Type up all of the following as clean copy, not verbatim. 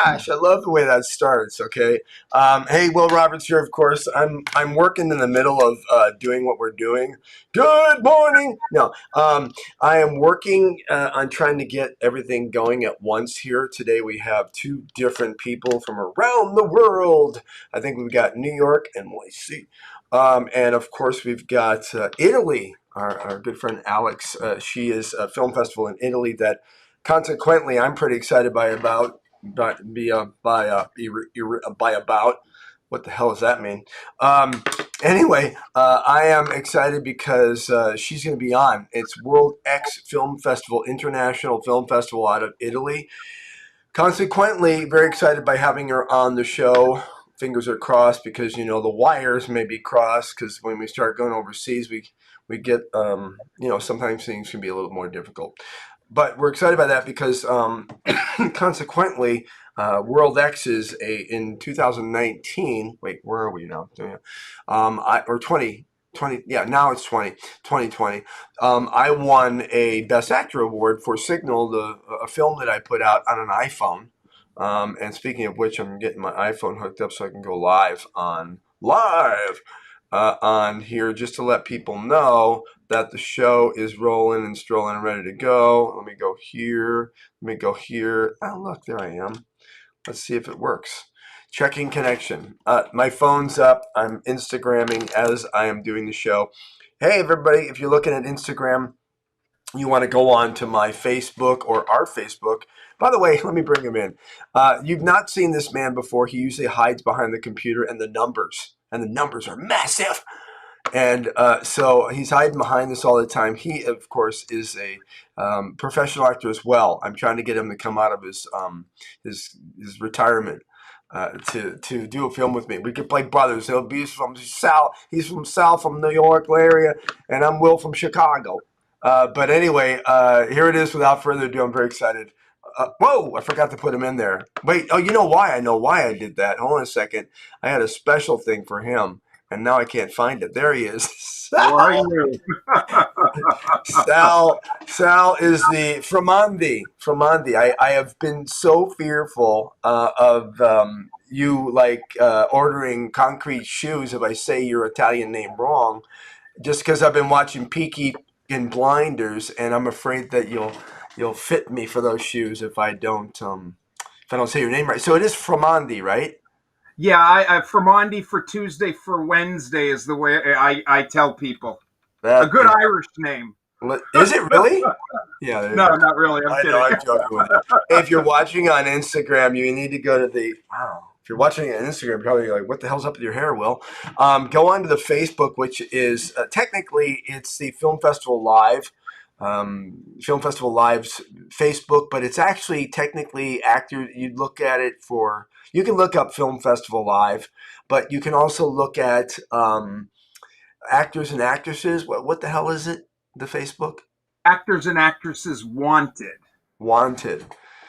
gosh, I love the way that starts. Okay. Hey, Will Roberts here. Of course, I'm working in the middle of doing what we're doing. Good morning. No, I am working on trying to get everything going at once here. Today we have two different people from around the world. I think we've got New York and Malaysia, and of course we've got Italy. Our good friend Alex. She is a film festival in Italy that consequently, I'm pretty excited by about. What the hell does that mean? Anyway, I am excited because she's going to be on. It's World X Film Festival, International Film Festival out of Italy. Consequently, very excited by having her on the show. Fingers are crossed because the wires may be crossed because when we start going overseas, we get sometimes things can be a little more difficult. But we're excited by that because consequently, World X is in 2019. Wait, where are we now? Or 2020. Yeah, now it's 2020. I won a Best Actor award for Signal, a film that I put out on an iPhone. And speaking of which, I'm getting my iPhone hooked up so I can go live on here just to let people know that the show is rolling and strolling and ready to go. Let me go here. Oh, look, there I am. Let's see if it works. Checking connection. My phone's up. I'm Instagramming as I am doing the show. Hey, everybody, if you're looking at Instagram, you want to go on to my Facebook or our Facebook. By the way, let me bring him in. You've not seen this man before. He usually hides behind the computer and the numbers are massive. And so he's hiding behind this all the time. He, of course, is a professional actor as well. I'm trying to get him to come out of his retirement to do a film with me. We could play brothers. He'll be from South. He's from South, from New York area, and I'm Will from Chicago. But anyway, here it is. Without further ado, I'm very excited. Whoa, I forgot to put him in there. Wait, oh, you know why? I know why I did that. Hold on a second. I had a special thing for him, and now I can't find it. There he is. How are you? Sal is the Framandi. I have been so fearful of you ordering concrete shoes if I say your Italian name wrong, just because I've been watching Peaky and Blinders, and I'm afraid that you'll fit me for those shoes if I don't say your name right. So it is Framandi, right? Yeah, I Fermondi for Tuesday for Wednesday is the way I tell people. A good Irish name. Is it really? Yeah. No, not really. I'm kidding. I'm joking with you. If you're watching on Instagram, you need to go to the. Wow. If you're watching on Instagram, you're probably like, "What the hell's up with your hair, Will?" Go on to the Facebook, which is technically it's the Film Festival Live. Film Festival Live's Facebook, but it's actually technically actor. You look at it for. You can look up Film Festival Live, but you can also look at actors and actresses. What the hell is it? The Facebook? Actors and actresses wanted. Wanted.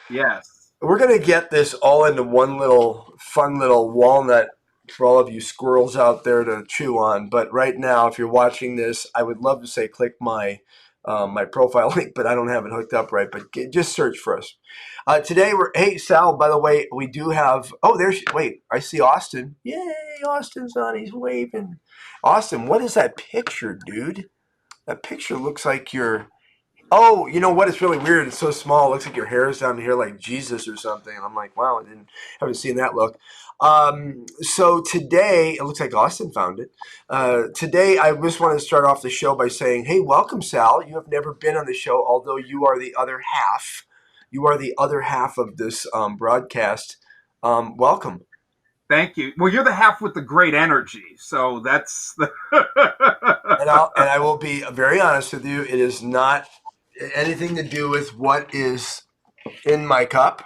Yes. We're going to get this all into one fun little walnut for all of you squirrels out there to chew on. But right now, if you're watching this, I would love to say click my profile link, but I don't have it hooked up right. But just search for us. Today hey, Sal, by the way, we do have, wait, I see Austin. Yay, Austin's on, he's waving. Austin, what is that picture, dude? That picture looks like oh, you know what? It's really weird. It's so small. It looks like your hair is down here like Jesus or something. And I'm like, wow, haven't seen that look. So today, it looks like Austin found it. Today, I just want to start off the show by saying, hey, welcome, Sal. You have never been on the show, although you are the other half. You are the other half of this broadcast. Welcome. Thank you. Well, you're the half with the great energy, so that's the. And I will be very honest with you. It is not anything to do with what is in my cup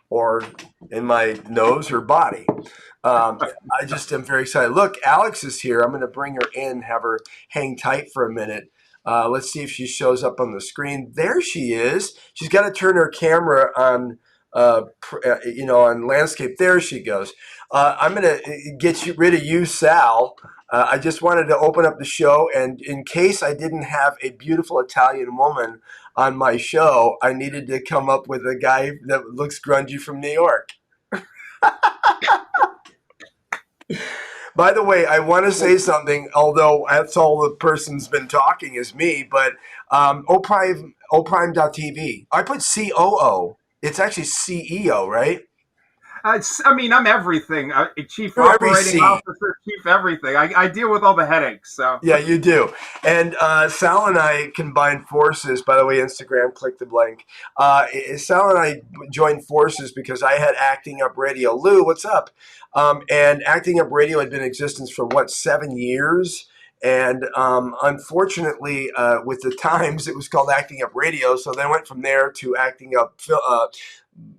or in my nose or body. I just am very excited. Look, Alex is here. I'm going to bring her in, have her hang tight for a minute. Let's see if she shows up on the screen. There she is. She's got to turn her camera on, on landscape. There she goes. I'm going to get rid of you, Sal. I just wanted to open up the show, and in case I didn't have a beautiful Italian woman on my show, I needed to come up with a guy that looks grungy from New York. By the way, I want to say something, although that's all the person's been talking is me, but oprime.tv. I put COO. It's actually CEO, right? I mean, I'm everything. Chief You're every operating C. officer, chief everything. I deal with all the headaches. So Yeah, you do. And Sal and I combined forces. By the way, Instagram, click the link. Sal and I joined forces because I had Acting Up Radio. Lou, what's up? And Acting Up Radio had been in existence for what, 7 years? And unfortunately, with the times, it was called Acting Up Radio. So then went from there to Acting Up,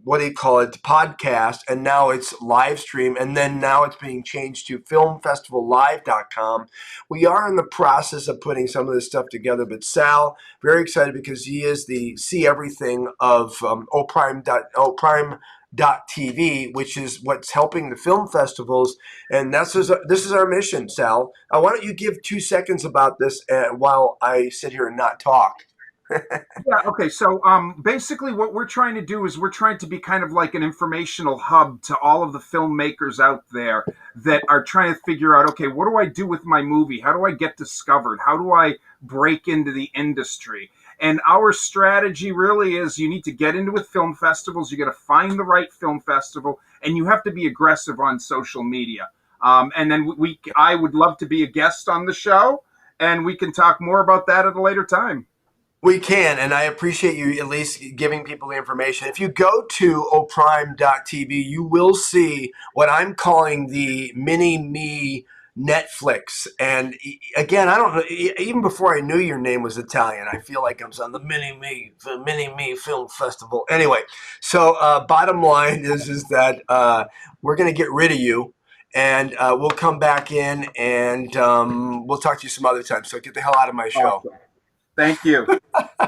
what do you call it, podcast, and now it's live stream, and then now it's being changed to filmfestivallive.com. We are in the process of putting some of this stuff together, but Sal, very excited because he is the see everything of oprime.tv, which is what's helping the film festivals, and this is our mission, Sal. Why don't you give 2 seconds about this while I sit here and not talk? yeah, okay. So basically, what we're trying to do is we're trying to be kind of like an informational hub to all of the filmmakers out there that are trying to figure out, okay, what do I do with my movie? How do I get discovered? How do I break into the industry? And our strategy really is you need to get into with film festivals. You got to find the right film festival, and you have to be aggressive on social media. And then I would love to be a guest on the show, and we can talk more about that at a later time. We can, and I appreciate you at least giving people the information. If you go to oprime.tv, you will see what I'm calling the mini me Netflix. And again, I don't know, even before I knew your name was Italian, I feel like I'm on the mini me film festival. Anyway, so bottom line is that we're going to get rid of you. And we'll come back in and we'll talk to you some other time. So get the hell out of my show. Awesome. Thank you. All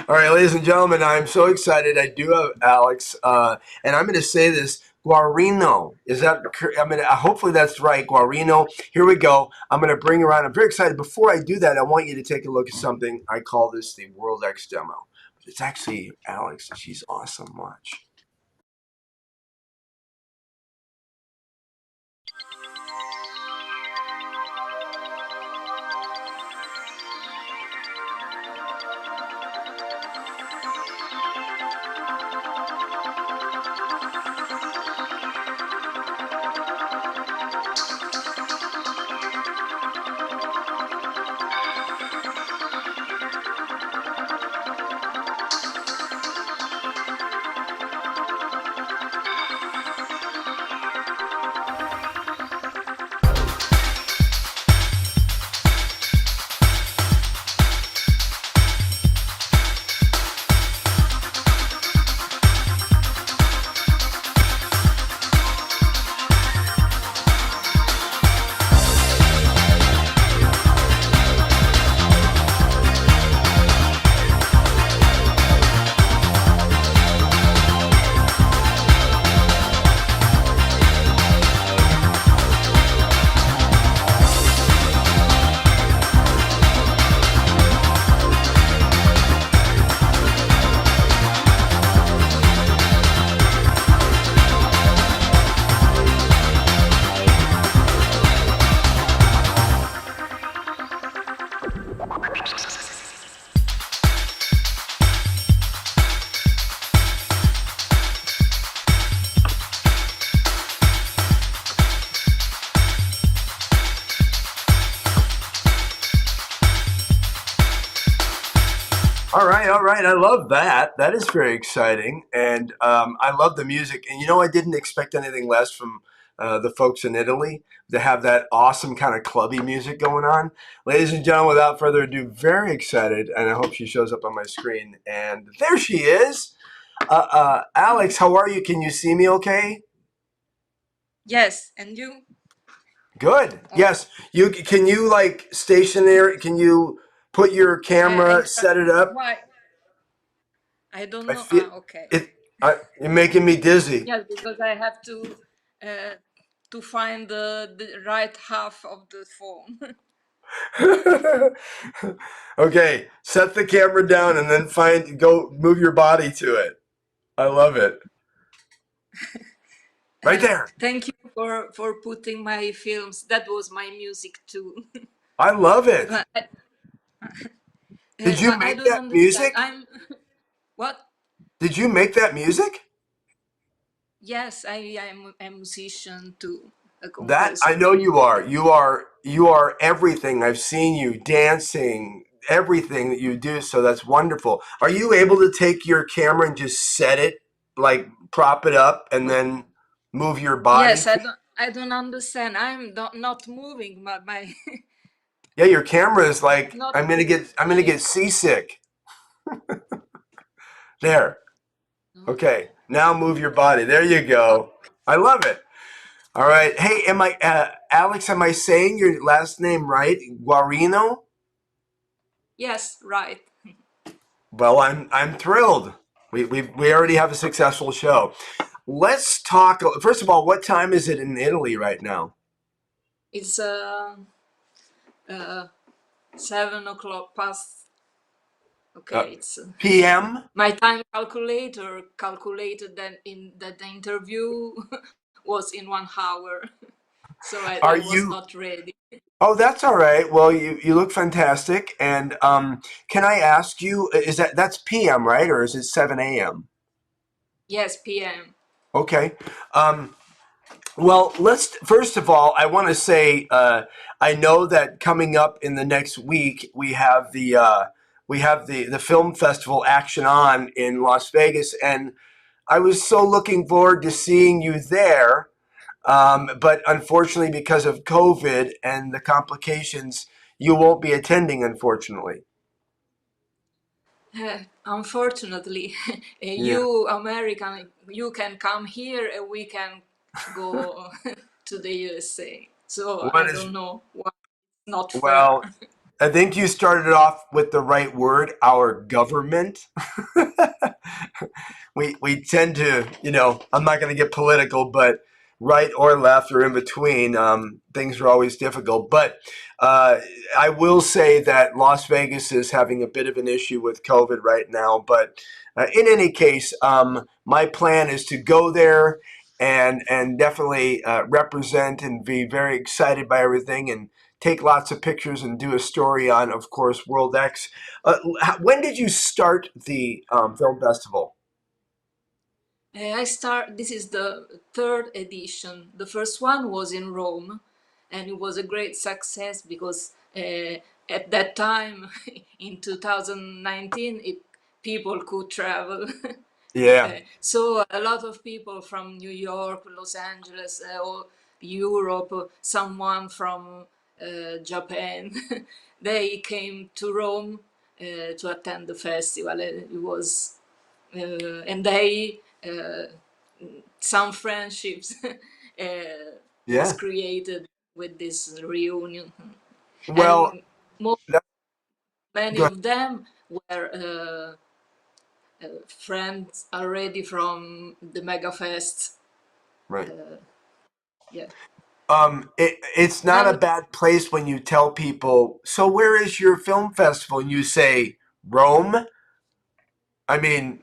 right, ladies and gentlemen, I'm so excited. I do have Alex, and I'm going to say this. Guarino. Is that, I mean, hopefully that's right. Guarino. Here we go. I'm going to bring her on. I'm very excited. Before I do that, I want you to take a look at something. I call this the World X demo. It's actually Alex. She's awesome. Watch. All right. I love that. That is very exciting, and I love the music. And I didn't expect anything less from the folks in Italy to have that awesome kind of clubby music going on. Ladies and gentlemen, without further ado, very excited, and I hope she shows up on my screen. And there she is. Alex, how are you? Can you see me? Okay. Yes, and you? Good. Yes. You can you like stationary? Can you put your camera, set it up? Why? I don't I know. feel Okay. you're making me dizzy. Yes, because I have to find the right half of the phone. Okay, set the camera down and then go move your body to it. I love it. Right there. Thank you for putting my films. That was my music too. I love it. But Did you I make don't that understand. music? I'm what? Did you make that music? Yes, I am a musician too, a That I composer. know you are. You are everything. I've seen you dancing, everything that you do. So that's wonderful. Are you able to take your camera and just set it, like prop it up, and then move your body? Yes, I don't understand. Not moving. My Yeah, your camera is like not I'm gonna get seasick. There. no. Okay. Now move your body. There you go. I love it. All right. Hey, Alex? Am I saying your last name right? Guarino? Yes, right. Well, I'm thrilled. We already have a successful show. Let's talk. First of all, what time is it in Italy right now? It's uh 7 o'clock past. Uh, Okay, it's PM? my time calculator calculated that the interview was in 1 hour, so Are I was you? not ready. Oh, that's all right. Well, you look fantastic. And can I ask you? Is that's PM, right, or is it 7 a.m.? Yes, PM. Okay. Um, Well, let's first of all, I want to say I know that coming up in the next week we have the film festival Action On in Las Vegas, and I was so looking forward to seeing you there. But unfortunately, because of COVID and the complications, you won't be attending. Unfortunately, Unfortunately, yeah. you American, you can come here and we can go to the USA. So What I is don't know why it's not fair. well? I think you started off with the right word. Our government. We tend to, I'm not going to get political, but right or left or in between, things are always difficult. But uh, I will say that Las Vegas is having a bit of an issue with COVID right now. But in any case, my plan is to go there and definitely represent and be very excited by everything and take lots of pictures and do a story on, of course, World X. When did you start the film festival? This is the third edition. The first one was in Rome, and it was a great success because at that time, in 2019, people could travel. Yeah, So a lot of people from New York, Los Angeles, or Europe, someone from Japan, they came to Rome to attend the festival. It was, and they some friendships was yeah. created with this reunion, Well, and that, many go ahead. of them were friends already from the Mega Fest. Right. Yeah. It's not a And bad place when you tell people, so where is your film festival? And you say Rome. I mean,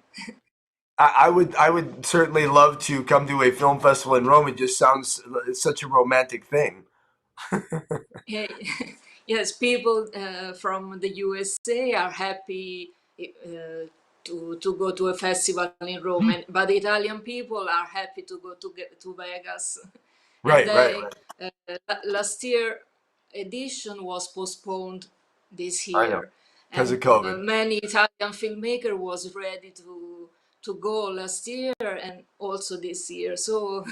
I would certainly love to come to a film festival in Rome. It just sounds it's such a romantic thing. yeah, yes, people from the USA are happy to go to a festival in Rome, but the Italian people are happy to go to Vegas. And Right, right, they right. last year edition was postponed this I know, year, because of and COVID. many Italian filmmaker was ready to go last year and also this year. So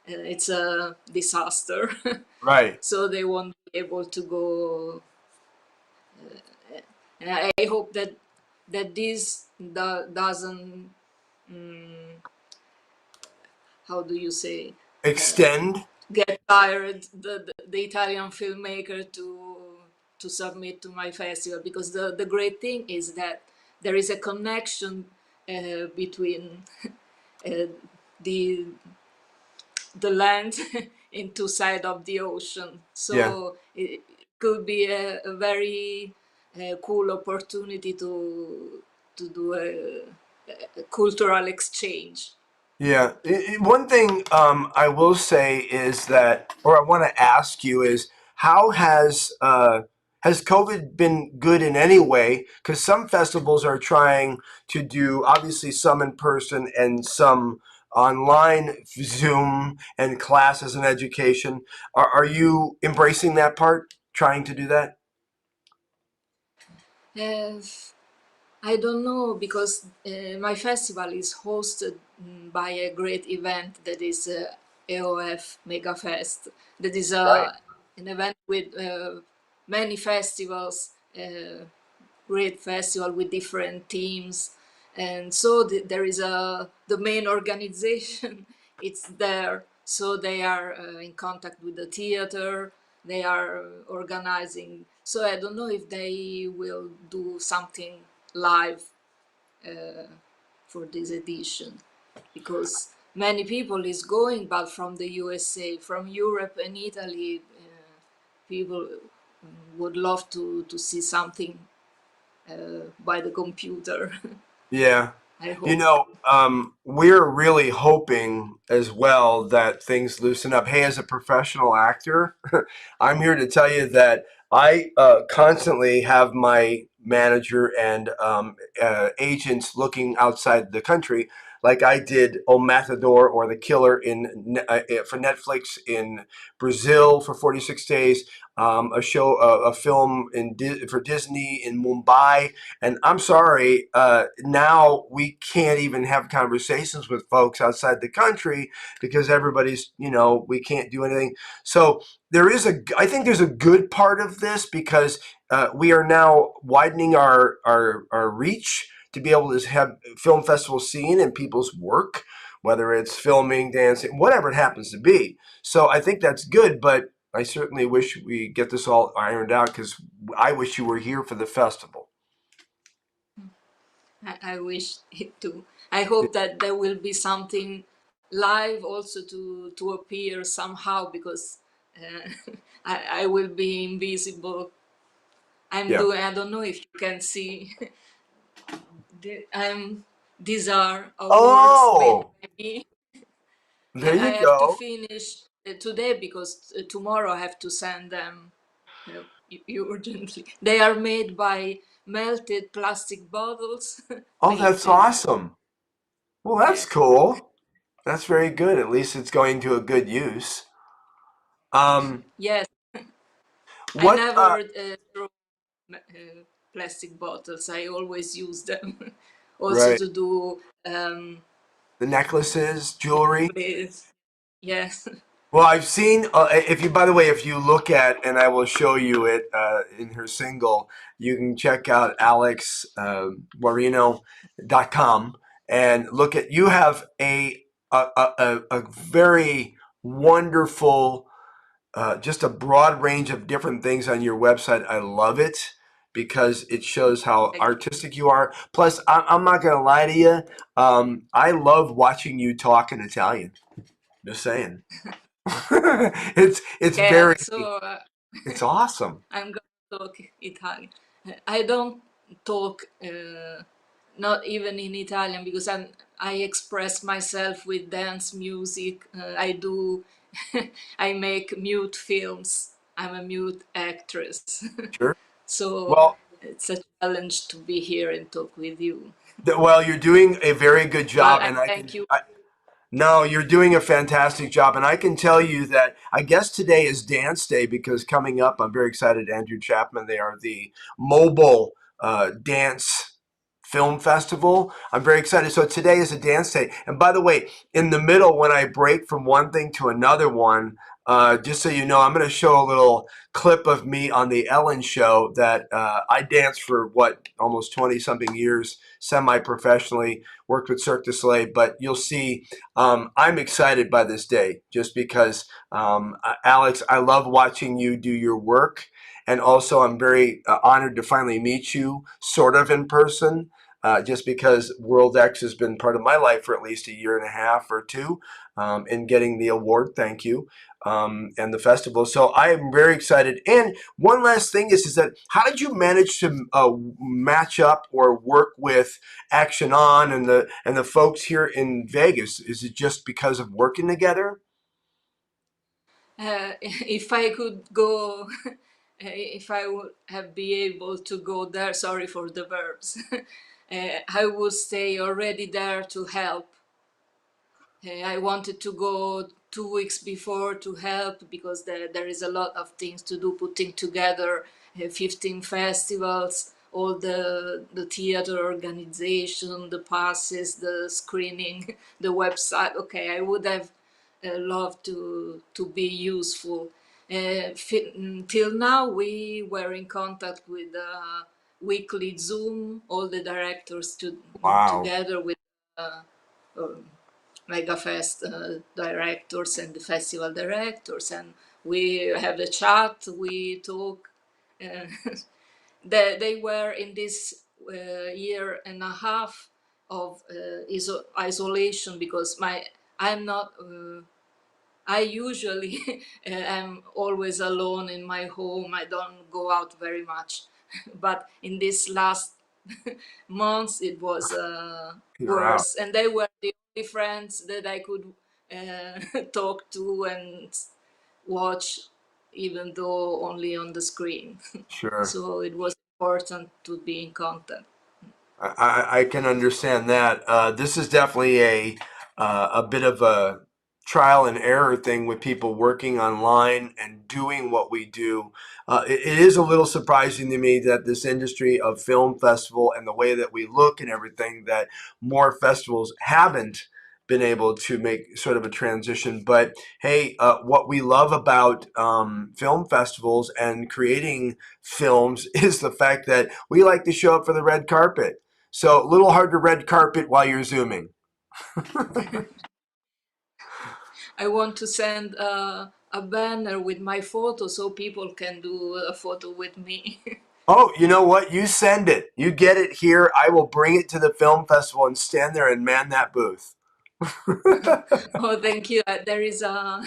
it's a disaster. Right. So they won't be able to go. And I hope that this doesn't, how do you say, Extend. get tired the Italian filmmaker to submit to my festival, because the great thing is that there is a connection between uh, the the land in two sides of the ocean. Yeah. So it could be a very cool opportunity to do a cultural exchange. Yeah. One thing I will say is that, or I want to ask you is, how has COVID been good in any way? Because some festivals are trying to do, obviously, some in person and some online, Zoom and classes and education. Are you embracing that part? Trying to do that? Uh, I don't know because my festival is hosted by a great event that is AOF Mega Fest. That is Right. an event with many festivals, great festival with different teams, and so there is the main organization. It's there, so they are in contact with the theater. They are organizing. So I don't know if they will do something live for this edition because many people is going, but from the USA, from Europe and Italy, people would love to see something by the computer. Yeah. I You hope. know, we're really hoping as well that things loosen up. Hey, as a professional actor, I'm here to tell you that I constantly have my manager and agents looking outside the country, like I did O Matador or The Killer for Netflix in Brazil for 46 days, a film for Disney in Mumbai. And I'm sorry, now we can't even have conversations with folks outside the country because everybody's, we can't do anything. So I think there's a good part of this because we are now widening our reach to be able to have film festivals seen and people's work, whether it's filming, dancing, whatever it happens to be. So I think that's good, but I certainly wish we get this all ironed out because I wish you were here for the festival. I wish it too. I hope that there will be something live also to appear somehow because I will be invisible. I'm Yeah. doing. I don't know if you can see. I'm. These are awards made Oh, by me. there I you have to go. finish today because tomorrow I have to send them urgently. They are made by melted plastic bottles, Oh, that's painted. awesome. Well, that's Yes, cool. That's very good. At least it's going to a good use. Um, yes. I what, never throw plastic bottles. I always use them. Also right, to do um, the necklaces, jewelry. with yes. Well, I've seen, if you, by the way, if you look at, and I will show you it in her single, you can check out Alex Guarino.com and look at, you have a very wonderful, just a broad range of different things on your website. I love it because it shows how Thank you. artistic you are. Plus, I'm not going to lie to you. I love watching you talk in Italian. Just saying. It's Yeah, very, so it's awesome. I'm gonna talk Italian. I don't talk not even in Italian because I express myself with dance music. I do I make mute films. I'm a mute actress. Sure. So Well, it's a challenge to be here and talk with you. well, you're doing a very good But job, I and I thank can. you. No, you're doing a fantastic job. And I can tell you that I guess today is dance day because coming up, I'm very excited. Andrew Chapman, they are the mobile dance film festival. I'm very excited. So today is a dance day. And by the way, in the middle, when I break from one thing to another one, just so you know, I'm going to show a little clip of me on the Ellen show that I danced for what, almost 20 something years, semi professionally, worked with Cirque du Soleil. But you'll see I'm excited by this day just because, Alex, I love watching you do your work. And also, I'm very honored to finally meet you sort of in person. just because World X has been part of my life for at least a year and a half or two, in getting the award. Thank you. And the festival. So I am very excited. And one last thing is that how did you manage to match up or work with Action On and the folks here in Vegas? Is it just because of working together? If I could go, if I would have be able to go there, sorry for the verbs, I would stay already there to help. I wanted to go 2 weeks before to help because there is a lot of things to do, putting together 15 festivals, all the theater organization, the passes, the screening, the website. Okay, I would have loved to be useful. Till now, we were in contact with weekly Zoom, all the directors Wow. together with um, MegaFest directors and the festival directors, and we have a chat, we talk. Uh, they were in this year and a half of isolation because I'm not. I usually am always alone in my home. I don't go out very much, but in this last months it was You're out. worse, and they were the only friends that I could talk to and watch, even though only on the screen. Sure. So it was important to be in contact. I can understand that. This is definitely a bit of a trial and error thing with people working online and doing what we do. It is a little surprising to me that this industry of film festival and the way that we look and everything, that more festivals haven't been able to make sort of a transition. But hey, what we love about film festivals and creating films is the fact that we like to show up for the red carpet. So a little hard to red carpet while you're zooming. I want to send a banner with my photo so people can do a photo with me. Oh, you know what? You send it. You get it here. I will bring it to the film festival and stand there and man that booth. Oh, thank you. There is a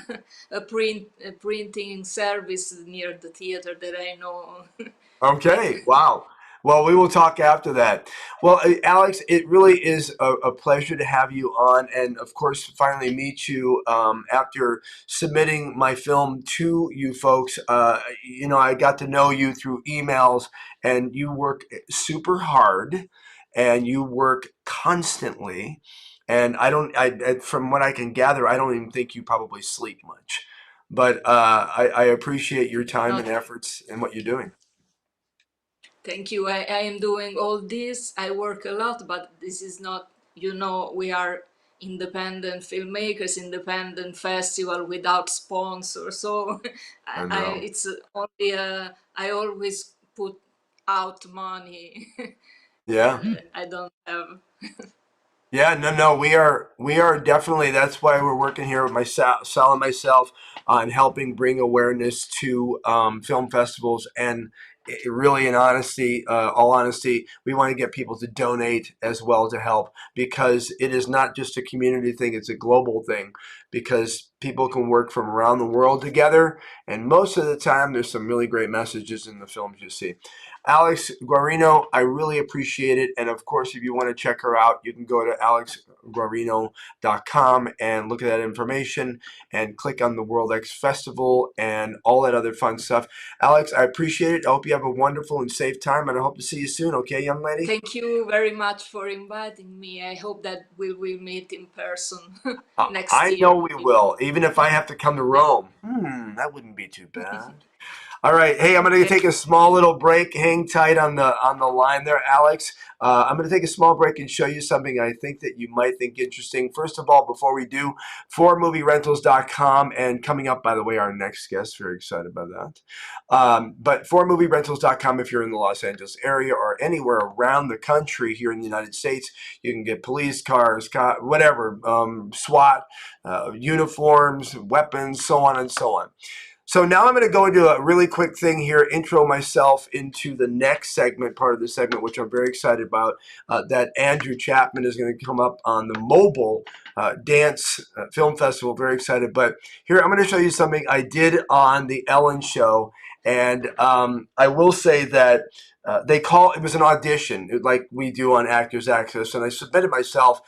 printing service near the theater that I know. Okay, wow. Well, we will talk after that. Well, Alex, it really is a pleasure to have you on, and of course, finally meet you after submitting my film to you folks. I got to know you through emails, and you work super hard, and you work constantly. And I don't, from what I can gather, I don't even think you probably sleep much. But I appreciate your time and Not efforts and what you're doing. Thank you. I am doing all this. I work a lot, but this is not, we are independent filmmakers, independent festival without sponsors. So I know. it's only, I always put out money. Yeah. I don't have. Yeah, no, we are definitely. That's why we're working here with Sal and myself on helping bring awareness to film festivals, and really, in honesty, all honesty, we want to get people to donate as well to help, because it is not just a community thing; it's a global thing. Because people can work from around the world together, and most of the time, there's some really great messages in the films you see. Alex Guarino, I really appreciate it. And of course, if you want to check her out, you can go to alexguarino.com and look at that information and click on the World X Festival and all that other fun stuff. Alex, I appreciate it. I hope you have a wonderful and safe time, and I hope to see you soon. Okay, young lady? Thank you very much for inviting me. I hope that we will meet in person next I year. know we will, even if I have to come to Rome. That wouldn't be too bad. All right. Hey, I'm going to Okay. take a small little break. Hang tight on the line there, Alex. I'm going to take a small break and show you something I think that you might think interesting. First of all, before we do, 4movierentals.com, and coming up, by the way, our next guest. Very excited about that. But 4movierentals.com, if you're in the Los Angeles area or anywhere around the country here in the United States, you can get police cars, whatever, SWAT, uniforms, weapons, so on and so on. So now I'm going to go into a really quick thing here, intro myself into the next segment, part of the segment, which I'm very excited about, that Andrew Chapman is going to come up on the mobile dance film festival. Very excited. But here, I'm going to show you something I did on the Ellen show. And I will say that it was an audition, like we do on Actors Access. And I submitted myself,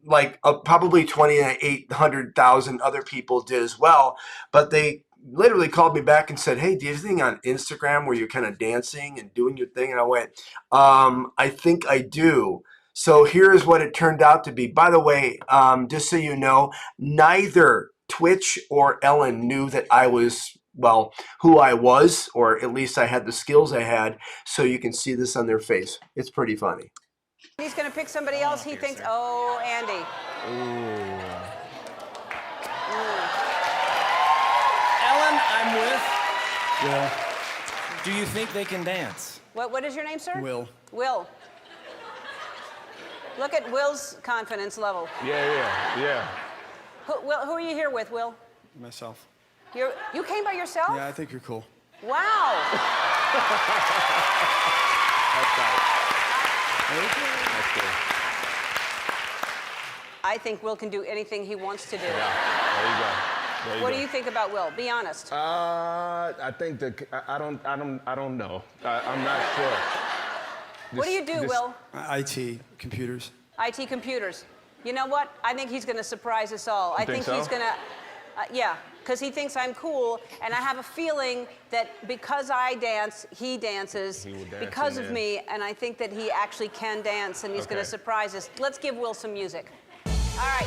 like probably 28,000 other people did as well. But they literally called me back and said, "Hey, do you have anything on Instagram where you're kind of dancing and doing your thing?" And I went, "I think I do." So here's what it turned out to be. By the way, just so you know, neither Twitch or Ellen knew that I was, well, who I was, or at least I had the skills I had. So you can see this on their face. It's pretty funny. He's going to pick somebody else. He thinks, oh, Andy. Ellen, I'm with. Will. Do you think they can dance? What is your name, sir? Will. Will. Look at Will's confidence level. Yeah. Who are you here with, Will? Myself. You came by yourself? Yeah, I think you're cool. Wow. I think Will can do anything he wants to do. Yeah. There you go. What do you think about Will? Be honest. I think I don't know. I'm not sure. What do you do, Will? IT, computers. IT computers. You know what? I think he's going to surprise us all. I think so? he's going to, yeah, because he thinks I'm cool, and I have a feeling that because I dance, he dances He will dance because and of then- me, and I think that he actually can dance, and he's going to Okay. surprise us. Let's give Will some music. All right.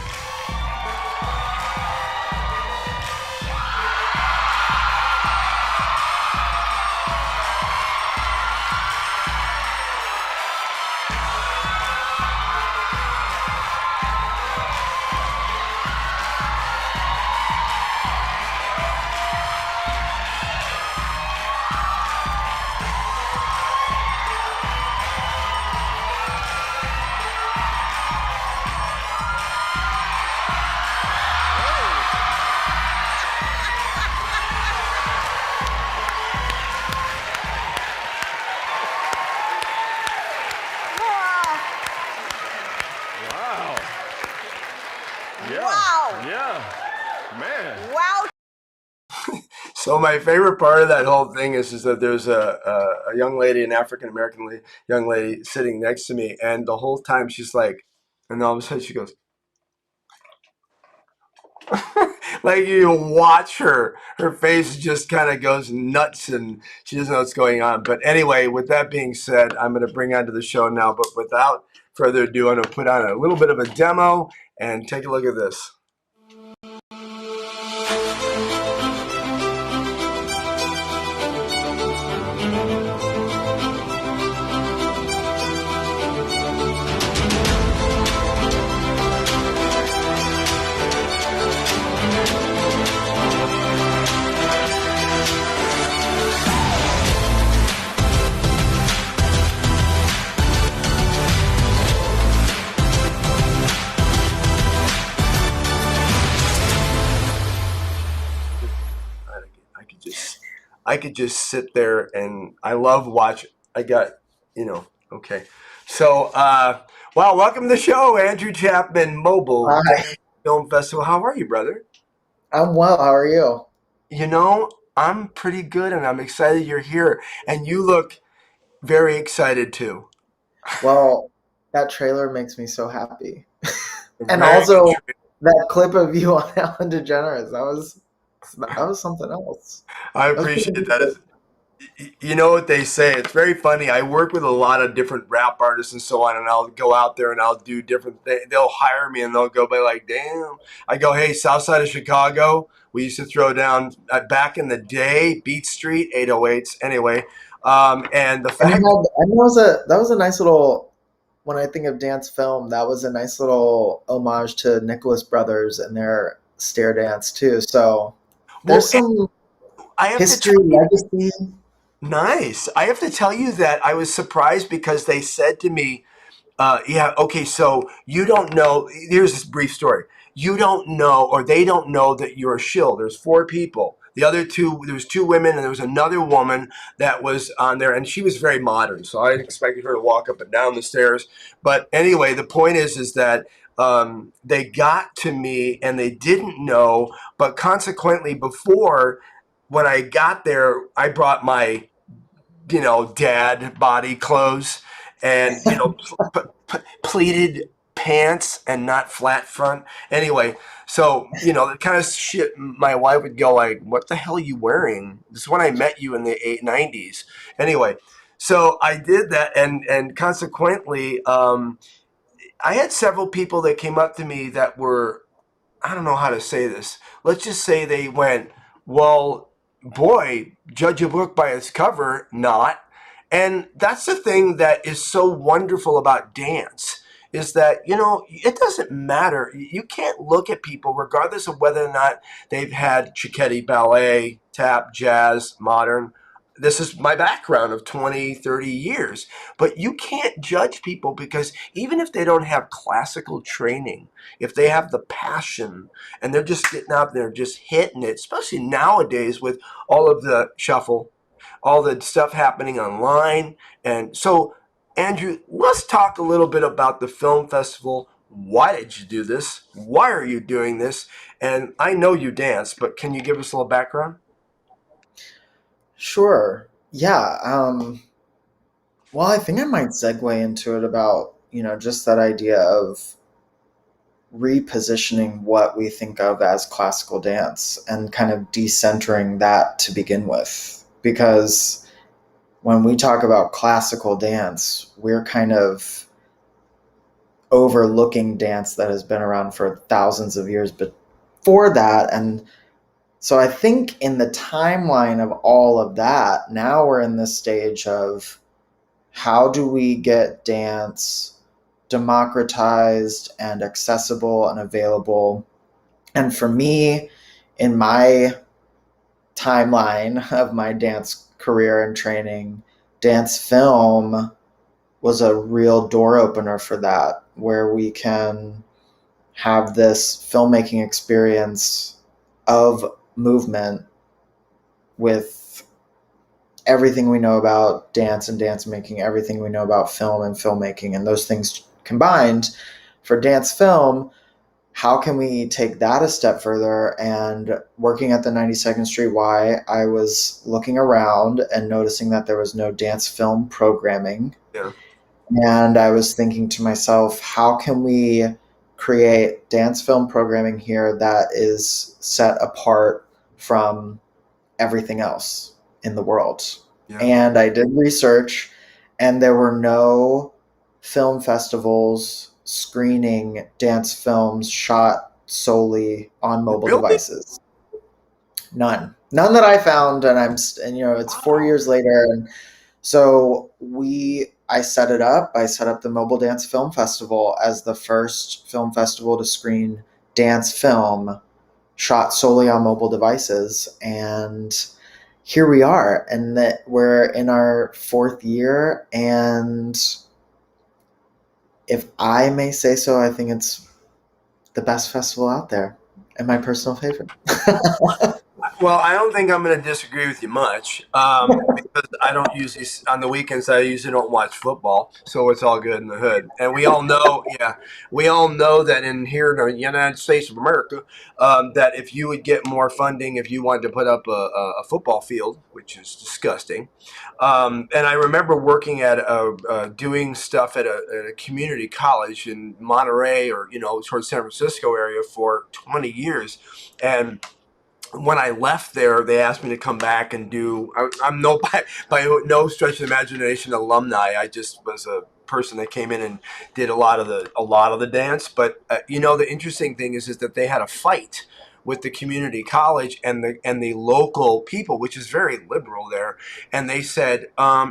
Wow. Yeah. Wow. Yeah. Man. Wow. So my favorite part of that whole thing is that there's a young lady, an African American young lady, sitting next to me, and the whole time she's like, and all of a sudden she goes, like you watch her face just kind of goes nuts, and she doesn't know what's going on. But anyway, with that being said, I'm going to bring on to the show now. But without further ado, I'm going to put on a little bit of a demo and take a look at this. I could just sit there, and I love watch. I got, okay. So, wow, welcome to the show, Andrew Chapman Mobile Hi, Film Festival. How are you, brother? I'm well. How are you? I'm pretty good, and I'm excited you're here. And you look very excited too. Well, that trailer makes me so happy. And Very also good. that clip of you on Ellen DeGeneres, that was something else. I That was pretty appreciate that. good. You know what they say. It's very funny. I work with a lot of different rap artists and so on, and I'll go out there and I'll do different things. They'll hire me and they'll go by like, damn. I go, hey, south side of Chicago, we used to throw down back in the day, Beat Street, 808s. Anyway, and the And fact that was a nice little, when I think of dance film, that was a nice little homage to Nicholas Brothers and their stair dance too. So there's some I have history, to tell you, legacy. nice. I have to tell you that I was surprised because they said to me, yeah, okay, so you don't know. Here's this brief story. You don't know, or they don't know that you're a shill. There's 4 people The other two, there was two women, and there was another woman that was on there, and she was very modern. So I expected her to walk up and down the stairs. But anyway, the point is that they got to me and they didn't know, but consequently, before when I got there, I brought my dad body clothes and pleated pants and not flat front. Anyway, so the kind of shit my wife would go like, "What the hell are you wearing?" This is when I met you in the 90s. Anyway, so I did that, and consequently, I had several people that came up to me that were, I don't know how to say this. Let's just say they went, "Well, boy, judge a book by its cover, not." And that's the thing that is so wonderful about dance is that, it doesn't matter. You can't look at people, regardless of whether or not they've had Cicchetti ballet, tap, jazz, modern. This is my background of 20, 30 years. But you can't judge people because even if they don't have classical training, if they have the passion and they're just getting out there, just hitting it, especially nowadays with all of the shuffle, all the stuff happening online. And so, Andrew, let's talk a little bit about the film festival. Why did you do this? Why are you doing this? And I know you dance, but can you give us a little background? Sure. Yeah. Well, I think I might segue into it about, just that idea of repositioning what we think of as classical dance and kind of decentering that to begin with. Because when we talk about classical dance, we're kind of overlooking dance that has been around for thousands of years before that. And so I think in the timeline of all of that, now we're in this stage of how do we get dance democratized and accessible and available? And for me, in my timeline of my dance career and training, dance film was a real door opener for that, where we can have this filmmaking experience of movement with everything we know about dance and dance making, everything we know about film and filmmaking, and those things combined for dance film. How can we take that a step further? And working at the 92nd Street Y, I was looking around and noticing that there was no dance film programming. Yeah. And I was thinking to myself, how can we create dance film programming here that is set apart from everything else in the world? Yeah. And I did research, and there were no film festivals screening dance films shot solely on mobile Really? devices. None that I found, and it's 4 years later, and so I set it up. I set up the Mobile Dance Film Festival as the first film festival to screen dance film shot solely on mobile devices, and here we are, and that we're in our 4th year, and if I may say so, I think it's the best festival out there and my personal favorite. Well, I don't think I'm going to disagree with you much because I don't usually, on the weekends, I usually don't watch football. So it's all good in the hood. And we all know, yeah, we all know that in here in the United States of America, that if you would get more funding, if you wanted to put up a football field, which is disgusting. And I remember working at doing stuff at a community college in Monterey or, towards San Francisco area for 20 years. And when I left there, they asked me to come back and do. I'm no by no stretch of the imagination alumni. I just was a person that came in and did a lot of the dance. But the interesting thing is that they had a fight with the community college and the local people, which is very liberal there, and they said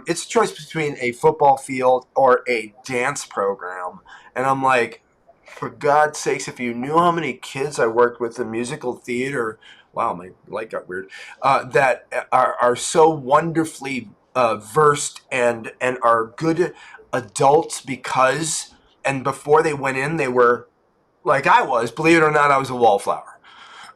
it's a choice between a football field or a dance program, and I'm like, for God's sakes, if you knew how many kids I worked with in musical theater, wow, my light got weird, that are so wonderfully versed and are good adults because, and before they went in, they were like I was, believe it or not, I was a wallflower.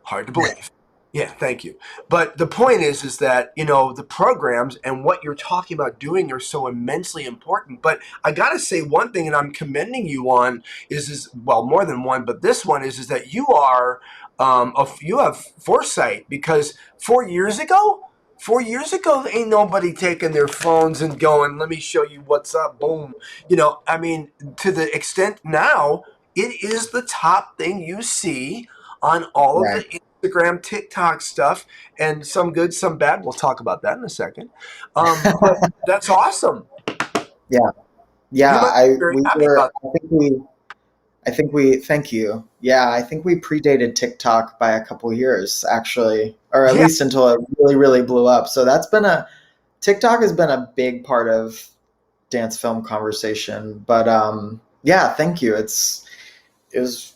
Hard to believe. Yeah, thank you. But the point is that, the programs and what you're talking about doing are so immensely important. But I got to say one thing, and I'm commending you on is well, more than one, but this one is that you are, you have foresight, because 4 years ago, 4 years ago, ain't nobody taking their phones and going, let me show you what's up, boom. I mean, to the extent now, it is the top thing you see on all of Right. the Instagram, TikTok stuff, and some good, some bad. We'll talk about that in a second. But that's awesome. Yeah. You Yeah. must be very happy about I think we, thank you. Yeah. I think we predated TikTok by a couple years, actually, or that. at Yeah, least until it really, really blew up. So TikTok has been a big part of dance film conversation. But yeah, thank you. It was,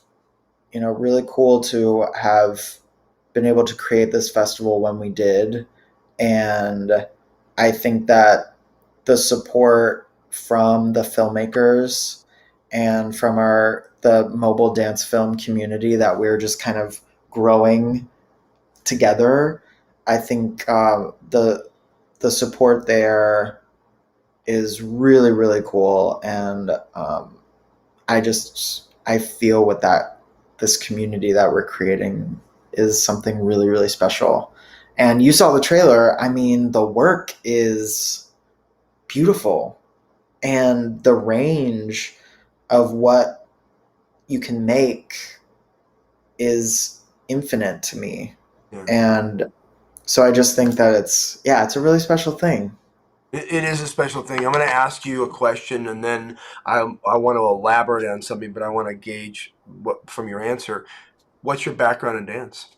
really cool to have been able to create this festival when we did. And I think that the support from the filmmakers and from the mobile dance film community that we're just kind of growing together, I think the support there is really, really cool. And I feel with this community that we're creating is something really, really special. And you saw the trailer. I mean, the work is beautiful, and the range of what you can make is infinite to me. yeah. And so I just think that it's a really special thing. It is a special thing. I'm going to ask you a question, and then I want to elaborate on something, but I want to gauge what from your answer. What's your background in dance?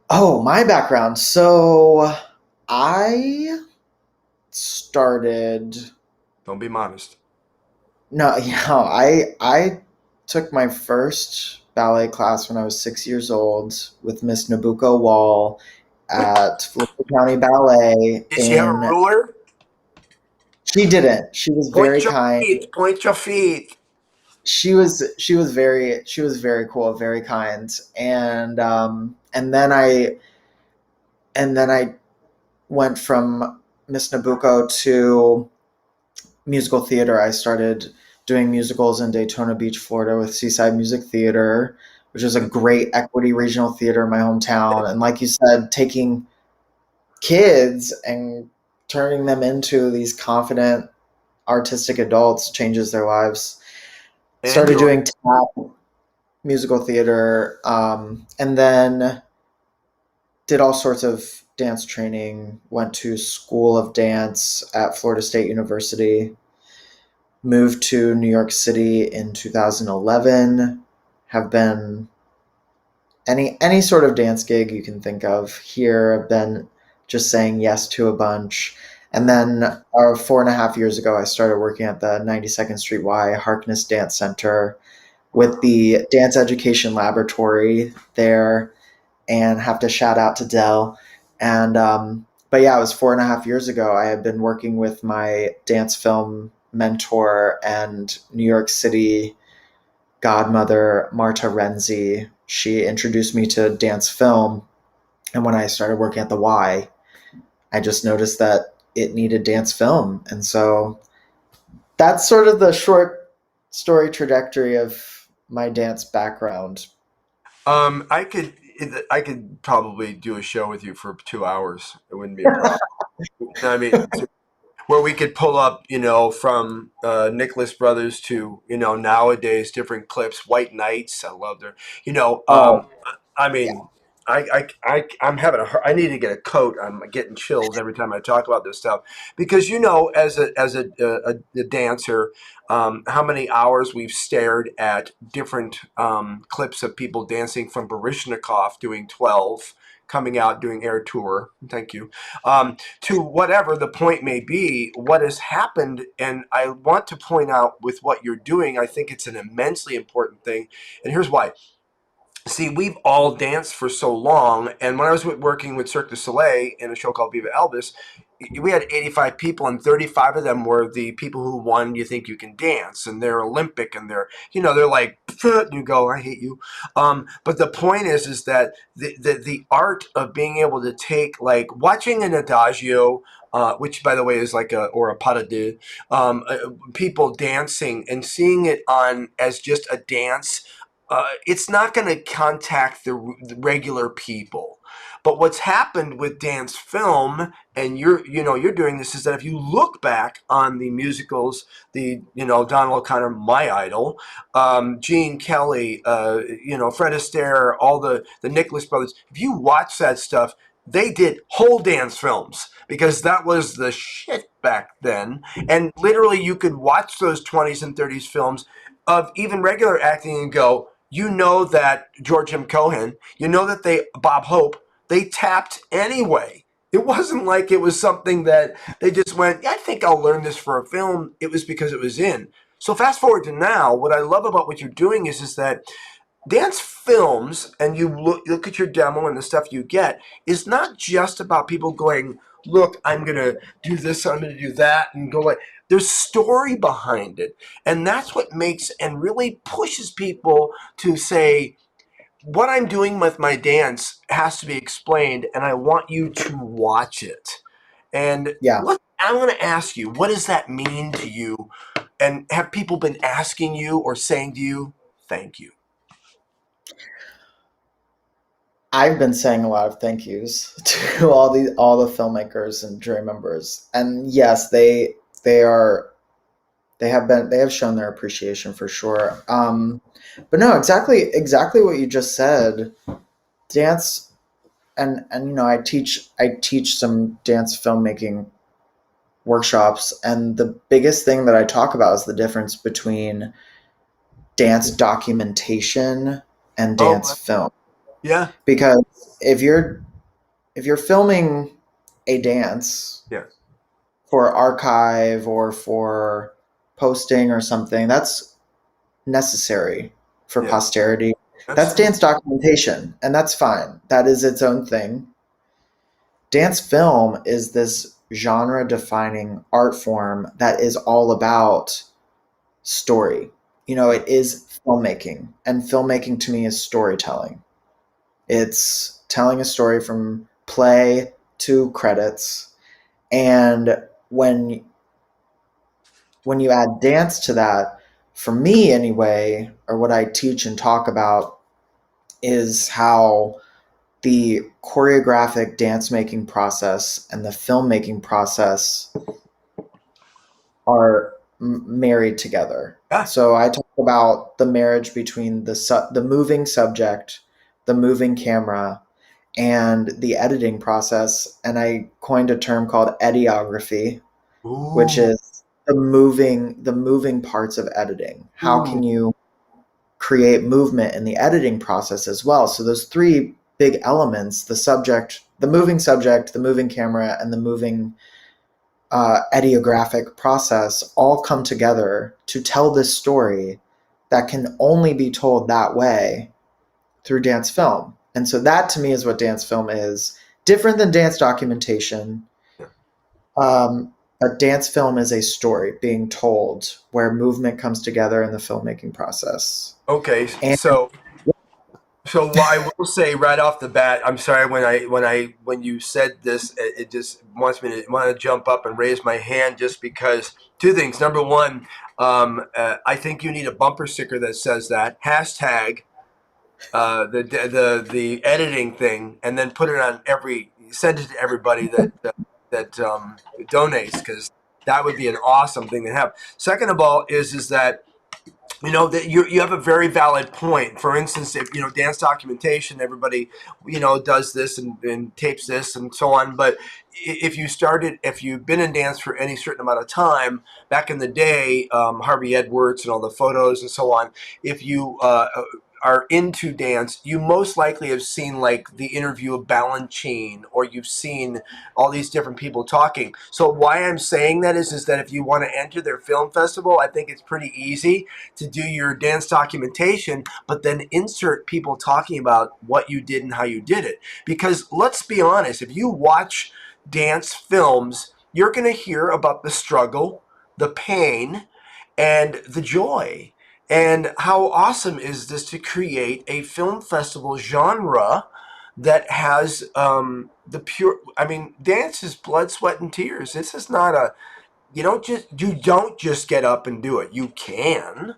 Oh, my background. So I started Don't be modest. no, I took my first ballet class when I was 6 years old with Miss Nabucco Wall at Florida County Ballet. Did she have a In ruler? She didn't. She was very Point your kind. feet. Point your feet. She was very cool, very kind. And then I went from Miss Nabucco to musical theater. I started doing musicals in Daytona Beach, Florida with Seaside Music Theater, which is a great equity regional theater in my hometown. And like you said, taking kids and turning them into these confident artistic adults changes their lives. And Started yours. doing tap musical theater, and then did all sorts of dance training. Went to School of Dance at Florida State University. Moved to New York City in 2011. Have been any sort of dance gig you can think of here. I've been just saying yes to a bunch. And then 4.5 years ago, I started working at the 92nd Street Y Harkness Dance Center with the Dance Education Laboratory there, and have to shout out to Dell. And but yeah, it was 4.5 years ago. I had been working with my dance film mentor and New York City godmother, Marta Renzi. She introduced me to dance film, and when I started working at the Y, I just noticed that it needed dance film, and so that's sort of the short story trajectory of my dance background. I could probably do a show with you for 2 hours. It wouldn't be a problem. I mean, where we could pull up, from Nicholas Brothers to, nowadays different clips. White Knights, I love their, Oh, I yeah. mean, I'm having I need to get a coat. I'm getting chills every time I talk about this stuff because, as a dancer, how many hours we've stared at different clips of people dancing from Baryshnikov doing 12, coming out doing air tour. Thank you. To whatever the point may be, what has happened, and I want to point out with what you're doing, I think it's an immensely important thing. And here's why. See, we've all danced for so long, and when I was working with Cirque du Soleil in a show called Viva Elvis, we had 85 people, and 35 of them were the people who won You Think You Can Dance, and they're Olympic, and they're like, and you go, I hate you. But the point is that the art of being able to take, like, watching an adagio, which by the way is like a pas de deux, people dancing and seeing it on as just a dance. It's not going to contact the regular people. But what's happened with dance film, and you're doing this, is that if you look back on the musicals, Donald O'Connor, my idol, Gene Kelly, Fred Astaire, all the Nicholas brothers. If you watch that stuff, they did whole dance films because that was the shit back then. And literally, you could watch those 20s and 30s films of even regular acting and go, that George M. Cohan, that Bob Hope, they tapped anyway. It wasn't like it was something that they just went, yeah, I think I'll learn this for a film. It was because it was in. So fast forward to now, what I love about what you're doing is that dance films, and you look at your demo and the stuff you get, is not just about people going, look, I'm going to do this, I'm going to do that, and go like, there's story behind it. And that's what makes and really pushes people to say, what I'm doing with my dance has to be explained, and I want you to watch it. And Yeah. I want to ask you, what does that mean to you? And have people been asking you or saying to you, thank you? I've been saying a lot of thank yous to all the filmmakers and jury members, and yes, they have shown their appreciation for sure. But no, exactly what you just said. Dance, and I teach some dance filmmaking workshops, and the biggest thing that I talk about is the difference between dance documentation and dance film. Yeah. Because if you're filming a dance Yeah. for archive or for posting or something, that's necessary for posterity. That's dance documentation, and that's fine. That is its own thing. Dance film is this genre-defining art form that is all about story. It is filmmaking, and filmmaking to me is storytelling. It's telling a story from play to credits, and when you add dance to that, for me anyway, or what I teach and talk about, is how the choreographic dance making process and the filmmaking process are married together. Yeah. So I talk about the marriage between the moving subject, the moving camera, and the editing process. And I coined a term called ediography, which is the moving parts of editing. How can you create movement in the editing process as well? So those three big elements, the moving subject, the moving camera, and the moving ediographic process, all come together to tell this story that can only be told that way through dance film. And so that to me is what dance film is. Different than dance documentation. But dance film is a story being told where movement comes together in the filmmaking process. Okay, And so I will say right off the bat, I'm sorry when you said this, it just wants me to want to jump up and raise my hand, just because two things. Number one, I think you need a bumper sticker that says that hashtag the editing thing, and then put it on send it to everybody that donates, because that would be an awesome thing to have. Second of all, is that that you have a very valid point. For instance, if dance documentation, everybody does this and tapes this and so on. But if you've been in dance for any certain amount of time, back in the day, Harvey Edwards and all the photos and so on, if you are into dance, you most likely have seen like the interview of Balanchine, or you've seen all these different people talking. So why I'm saying that is that if you want to enter their film festival, I think it's pretty easy to do your dance documentation, but then insert people talking about what you did and how you did it. Because let's be honest, if you watch dance films, you're going to hear about the struggle, the pain, and the joy. And how awesome is this to create a film festival genre that has the pure, I mean, dance is blood, sweat, and tears. This is not a, you don't just get up and do it. You can,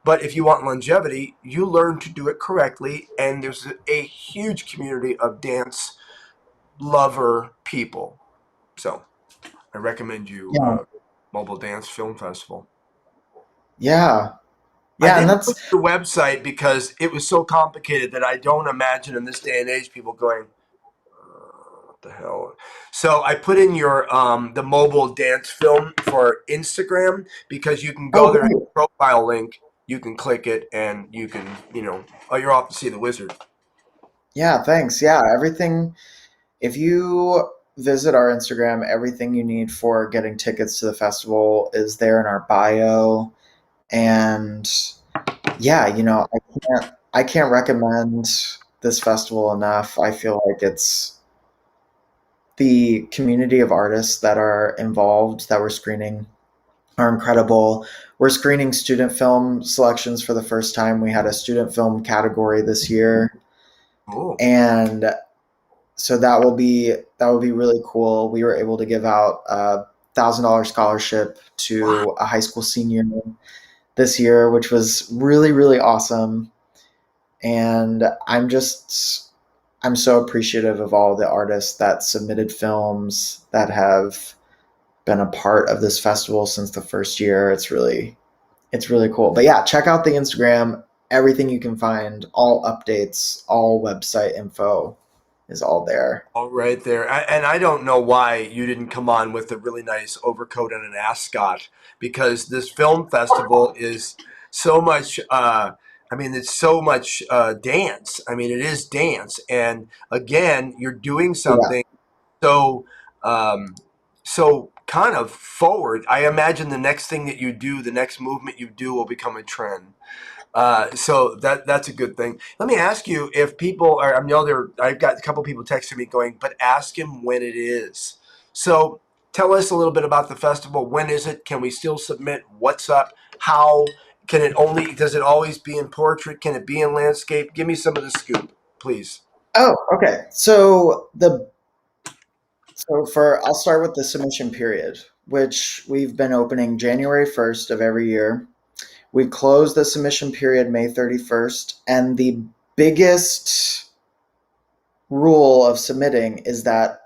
but if you want longevity, you learn to do it correctly. And there's a huge community of dance lover people. So I recommend you Yeah. Mobile Dance Film Festival. Yeah. I Yeah. And didn't look that's, at your website because it was so complicated that I don't imagine in this day and age people going, what the hell? So I put in your the mobile dance film for Instagram because you can go oh, there and great. profile link. You can click it and you can, oh, you're off to see the wizard. Yeah. Thanks. Yeah. Everything, if you visit our Instagram, everything you need for getting tickets to the festival is there in our bio. And yeah, I can't recommend this festival enough. I feel like it's the community of artists that are involved that we're screening are incredible. We're screening student film selections for the first time. We had a student film category this year, Cool. and so that will be really cool. We were able to give out a $1,000 scholarship Wow. to a high school senior this year, which was really, really awesome. And I'm so appreciative of all the artists that submitted films that have been a part of this festival since the first year. It's really cool. But yeah, check out the Instagram. Everything you can find, all updates, all website info is all there. All right there. And I don't know why you didn't come on with a really nice overcoat and an ascot because this film festival is so much, I mean, it's so much dance. I mean, it is dance. And again, you're doing Yeah. something so, um, so kind of forward. I imagine the next thing that you do, the next movement you do will become a trend. So that's a good thing. Let me ask you if people are. I know there. I've got a couple people texting me going, but ask him when it is. So tell us a little bit about the festival. When is it? Can we still submit? What's up? How can it only? Does it always be in portrait? Can it be in landscape? Give me some of the scoop, please. Oh, okay. So I'll start with the submission period, which we've been opening January 1st of every year. We close the submission period May 31st, and the biggest rule of submitting is that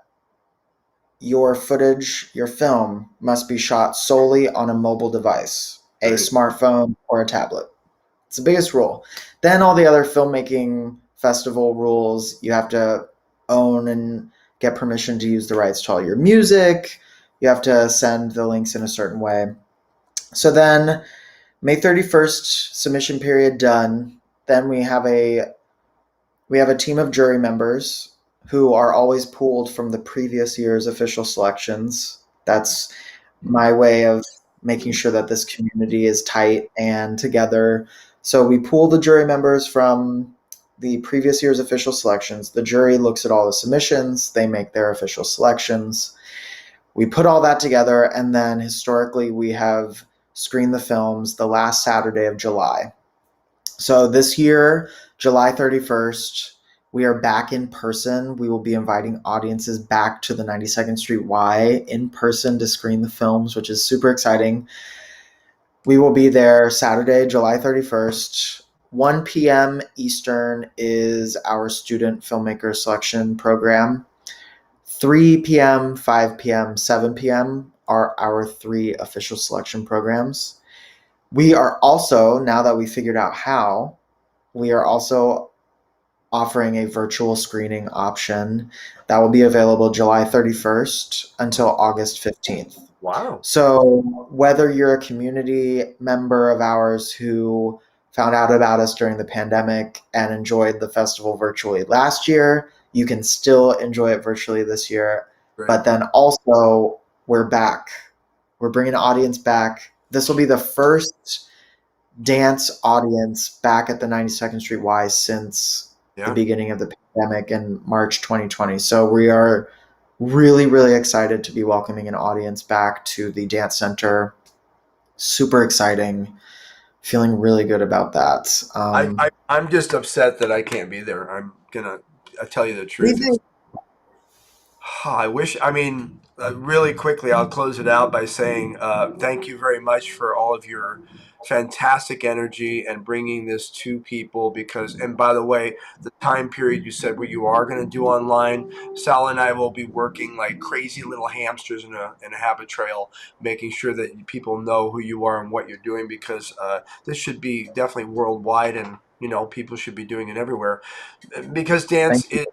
your footage, your film, must be shot solely on a mobile device, a Right. smartphone or a tablet. It's the biggest rule. Then all the other filmmaking festival rules, you have to own and get permission to use the rights to all your music. You have to send the links in a certain way. So then May 31st submission period done. Then we have a team of jury members who are always pulled from the previous year's official selections. That's my way of making sure that this community is tight and together. So we pull the jury members from the previous year's official selections. The jury looks at all the submissions, they make their official selections. We put all that together, and then historically, we have screened the films the last Saturday of July. So this year, July 31st, we are back in person. We will be inviting audiences back to the 92nd Street Y in person to screen the films, which is super exciting. We will be there Saturday, July 31st. 1 p.m. Eastern is our student filmmaker selection program. 3 p.m., 5 p.m., 7 p.m. are our three official selection programs. We are also, now that we figured out how, we are also offering a virtual screening option that will be available July 31st until August 15th. Wow. So, whether you're a community member of ours who found out about us during the pandemic and enjoyed the festival virtually last year, you can still enjoy it virtually this year. Great. But then also, we're back. We're bringing an audience back. This will be the first dance audience back at the 92nd Street Y since the Yeah. beginning of the pandemic in March 2020. So we are Really, really excited to be welcoming an audience back to the Dance Center. Super exciting. Feeling really good about that. I'm just upset that I can't be there. I'm gonna I tell you the We truth. do. I wish, I mean, really quickly, I'll close it out by saying thank you very much for all of your fantastic energy and bringing this to people. Because, and by the way, the time period you said what you are going to do online, Sal and I will be working like crazy little hamsters in a habit trail, making sure that people know who you are and what you're doing, because this should be definitely worldwide, and people should be doing it everywhere, because Thank you.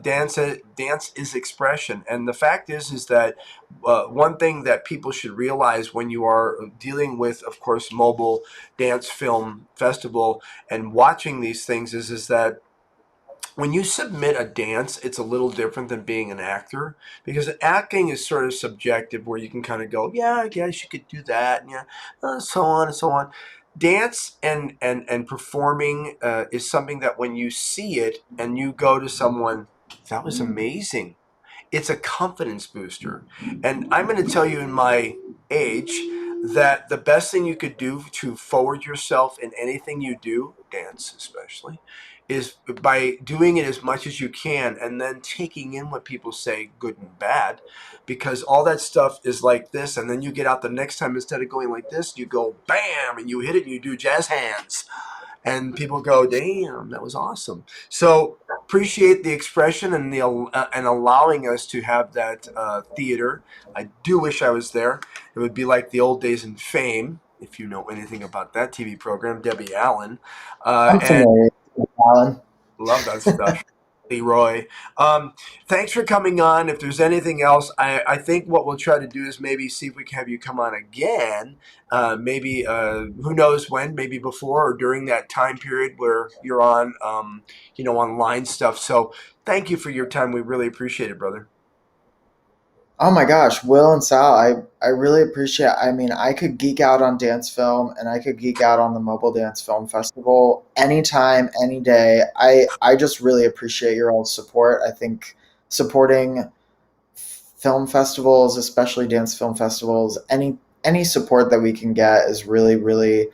dance is expression. And the fact is that one thing that people should realize when you are dealing with, of course, mobile dance film festival and watching these things, is that when you submit a dance, it's a little different than being an actor, because acting is sort of subjective, where you can kind of go, yeah, I guess you could do that, and yeah, so on and so on. Dance and performing is something that when you see it and you go to someone, that was amazing. It's a confidence booster. And I'm going to tell you, in my age, that the best thing you could do to forward yourself in anything you do, dance especially, is by doing it as much as you can and then taking in what people say, good and bad, because all that stuff is like this. And then you get out the next time, instead of going like this, you go bam and you hit it and you do jazz hands. And people go, damn, that was awesome. So appreciate the expression and and allowing us to have that theater. I do wish I was there. It would be like the old days in Fame, if you know anything about that TV program, Debbie Allen, I'm and familiar with Alan. love that stuff. Leroy. Thanks for coming on. If there's anything else, I think what we'll try to do is maybe see if we can have you come on again. Maybe, who knows when, maybe before or during that time period where you're on, online stuff. So thank you for your time. We really appreciate it, brother. Oh my gosh, Will and Sal, I really appreciate. I mean, I could geek out on dance film, and I could geek out on the Mobile Dance Film Festival anytime, any day. I just really appreciate your all support. I think supporting film festivals, especially dance film festivals, any support that we can get is really, really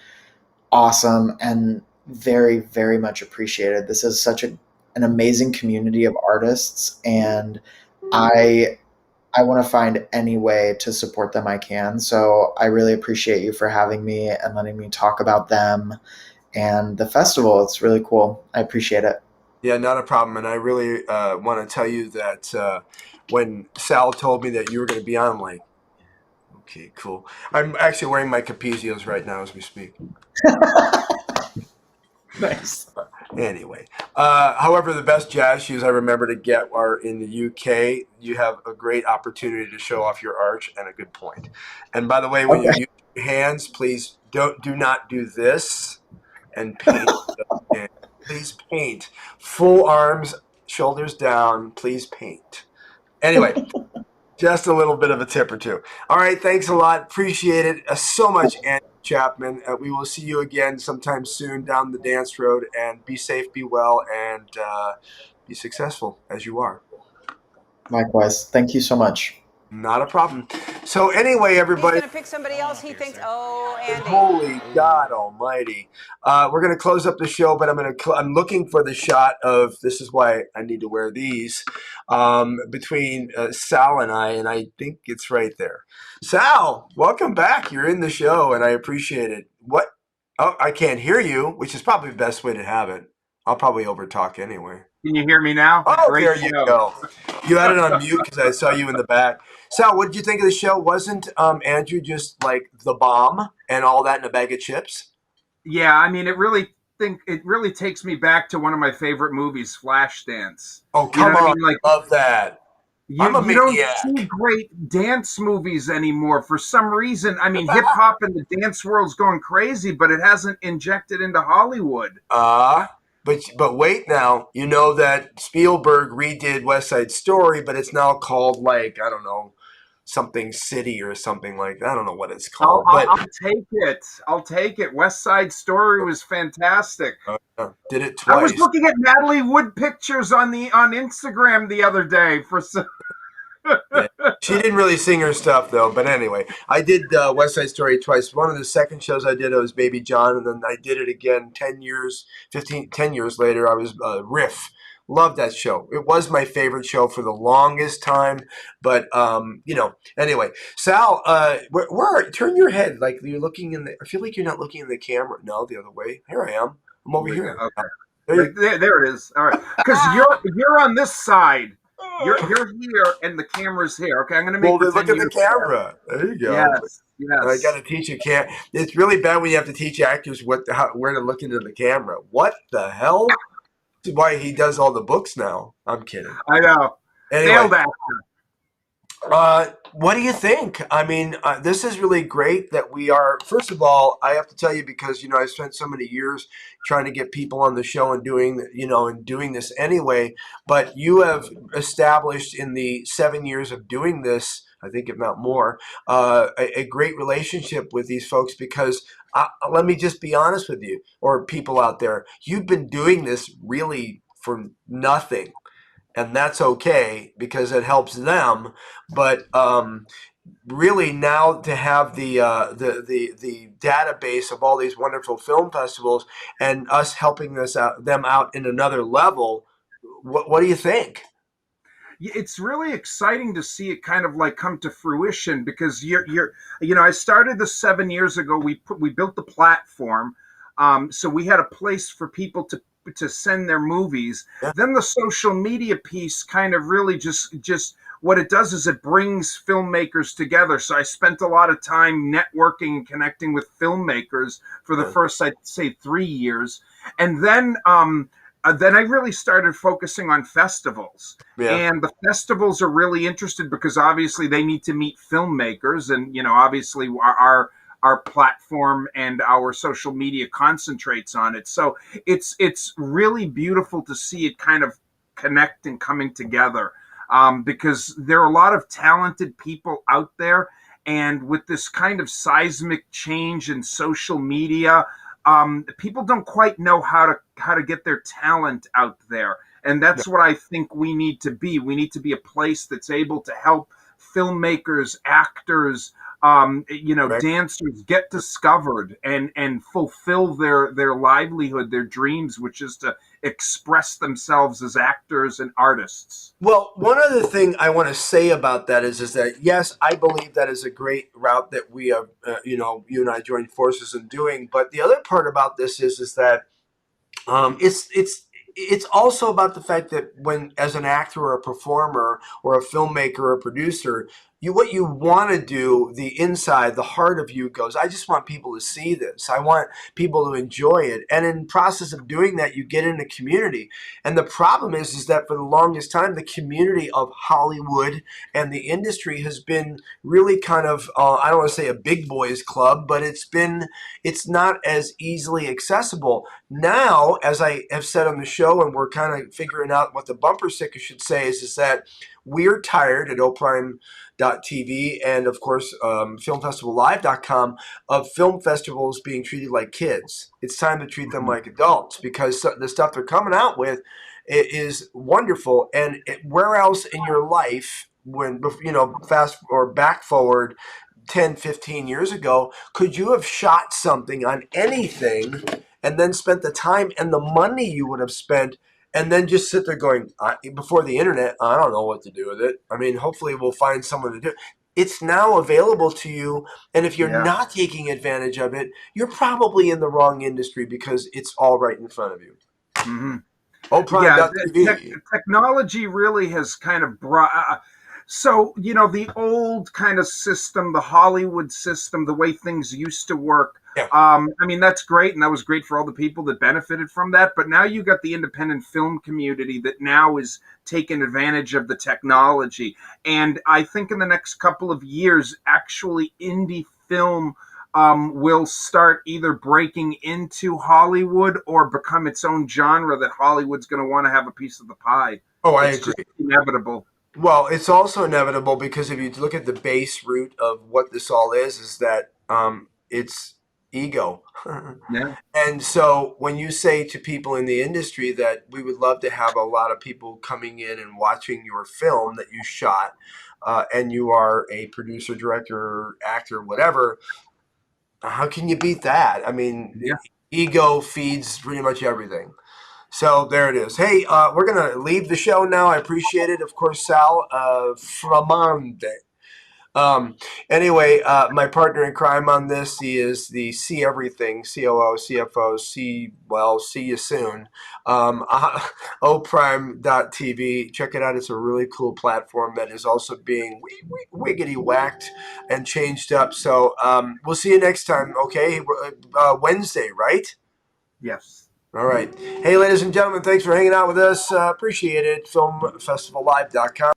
awesome and very, very much appreciated. This is such an amazing community of artists, and I I want to find any way to support them I can. So I really appreciate you for having me and letting me talk about them and the festival. It's really cool. I appreciate it. Yeah, not a problem. And I really want to tell you that when Sal told me that you were going to be on, I'm like, okay, cool. I'm actually wearing my Capezios right now as we speak. Nice. Anyway, however, the best jazz shoes I remember to get are in the UK. You have a great opportunity to show off your arch, and a good point. And by the way, when you Okay. use your hands, please do not do this and paint. Please paint. Full arms, shoulders down. Please paint. Anyway, just a little bit of a tip or two. All right, thanks a lot. Appreciate it so much, Andrew Chapman. We will see you again sometime soon down the dance road. And be safe, be well, and be successful as you are. Likewise. Thank you so much. Not a problem. So anyway, He's everybody. going to pick somebody else. He thinks, oh, Andy. Holy God Almighty! We're going to close up the show, but I'm looking for the shot of. This is why I need to wear these, between Sal and I think it's right there. Sal, welcome back. You're in the show, and I appreciate it. What? Oh, I can't hear you, which is probably the best way to have it. I'll probably overtalk anyway. Can you hear me now? Oh, Great there you show. go. You had it on mute because I saw you in the back. Sal, what did you think of the show? Wasn't Andrew just like the bomb and all that in a bag of chips? Yeah, I mean, it really takes me back to one of my favorite movies, Flashdance. Oh, You know come what I on. mean? Like Love that. I'm a you don't see maniac. great dance movies anymore for some reason. I mean, hip hop and the dance world's going crazy, but it hasn't injected into Hollywood. But wait now. You know that Spielberg redid West Side Story, but it's now called, like, I don't know, something City or something like that. I don't know what it's I'll, called. I'll, But I'll take it. I'll take it. West Side Story was fantastic. did it I was twice. looking at Natalie Wood pictures on Instagram the other day for some. Yeah. She didn't really sing her stuff though, but anyway, I did West Side Story twice. One of the second shows I did, I was Baby John, and then I did it again 10 years, 10 years later, I was Riff. Loved that show. It was my favorite show for the longest time, but anyway, Sal, turn your head like you're looking in the. I feel like you're not looking in the camera. No, the other way. Here I am. I'm over here. Okay. There you There it is. All right, because you're on this side. You're here, and the camera's here. Okay, I'm gonna make Well, then look pretend at the you're there. camera. There you go. Yes, And I got yes. to teach a can. It's really bad when you have to teach actors where to look into the camera. What the hell? This is why he does all the books now. I'm kidding. I know. Anyway, Failed actor. what do you think? I mean, this is really great that we are. First of all, I have to tell you because I spent so many years trying to get people on the show and doing this anyway. But you have established in the 7 years of doing this, I think if not more, a great relationship with these folks because. Let me just be honest with you, or people out there. You've been doing this really for nothing and that's okay because it helps them. But really, now to have the database of all these wonderful film festivals and us helping them out in another level, what do you think? It's really exciting to see it kind of like come to fruition because I started this 7 years ago. We built the platform, so we had a place for people to send their movies. Yeah, Then the social media piece kind of really just what it does is it brings filmmakers together. So I spent a lot of time networking and connecting with filmmakers for the yeah, first, I'd say, 3 years, and then I really started focusing on festivals. yeah, And the festivals are really interested because obviously they need to meet filmmakers, and obviously our platform and our social media concentrates on it. So it's really beautiful to see it kind of connect and coming together, because there are a lot of talented people out there, and with this kind of seismic change in social media, people don't quite know how to get their talent out there, and yeah. that's what I think we need to be. We need to be a place that's able to help filmmakers, actors, Right. dancers get discovered and fulfill their livelihood, their dreams, which is to express themselves as actors and artists. Well, one other thing I want to say about that is that yes, I believe that is a great route that we have, you and I joined forces in doing. But the other part about this is that it's also about the fact that when as an actor or a performer or a filmmaker or a producer, what you want to do, the inside, the heart of you goes, I just want people to see this. I want people to enjoy it. And in the process of doing that, you get in a community. And the problem is that for the longest time, the community of Hollywood and the industry has been really kind of, I don't want to say a big boys club, but it's not as easily accessible. Now, as I have said on the show, and we're kind of figuring out what the bumper sticker should say, is that we're tired at oprime.tv and, of course, filmfestivallive.com of film festivals being treated like kids. It's time to treat them like adults because the stuff they're coming out with is wonderful. And where else in your life, when, fast or back forward 10, 15 years ago, could you have shot something on anything and then spent the time and the money you would have spent and then just sit there going, before the internet, I don't know what to do with it. I mean, hopefully we'll find someone to do it. It's now available to you. And if you're Yeah. not taking advantage of it, you're probably in the wrong industry because it's all right in front of you. Hmm. Yeah, Oprime.tv. technology really has kind of brought. So, the old kind of system, the Hollywood system, the way things used to work. Yeah. I mean, that's great, and that was great for all the people that benefited from that. But now you got the independent film community that now is taking advantage of the technology. And I think in the next couple of years, actually, indie film will start either breaking into Hollywood or become its own genre that Hollywood's going to want to have a piece of the pie. Oh, I It's agree. just inevitable. Well, it's also inevitable because if you look at the base root of what this all is that it's ego. Yeah. And so when you say to people in the industry that we would love to have a lot of people coming in and watching your film that you shot, and you are a producer, director, actor, whatever, how can you beat that? I mean, Yeah. ego feeds pretty much everything. So there it is. Hey, we're going to leave the show now. I appreciate it. Of course, Sal Flamande. Anyway, my partner in crime on this, he is the See Everything, COO, CFO, see you soon. oprime.tv. Check it out. It's a really cool platform that is also being wiggity whacked and changed up. So we'll see you next time, okay? Wednesday, right? Yes. All right. Hey, ladies and gentlemen, thanks for hanging out with us. Appreciate it. FilmFestivalLive.com.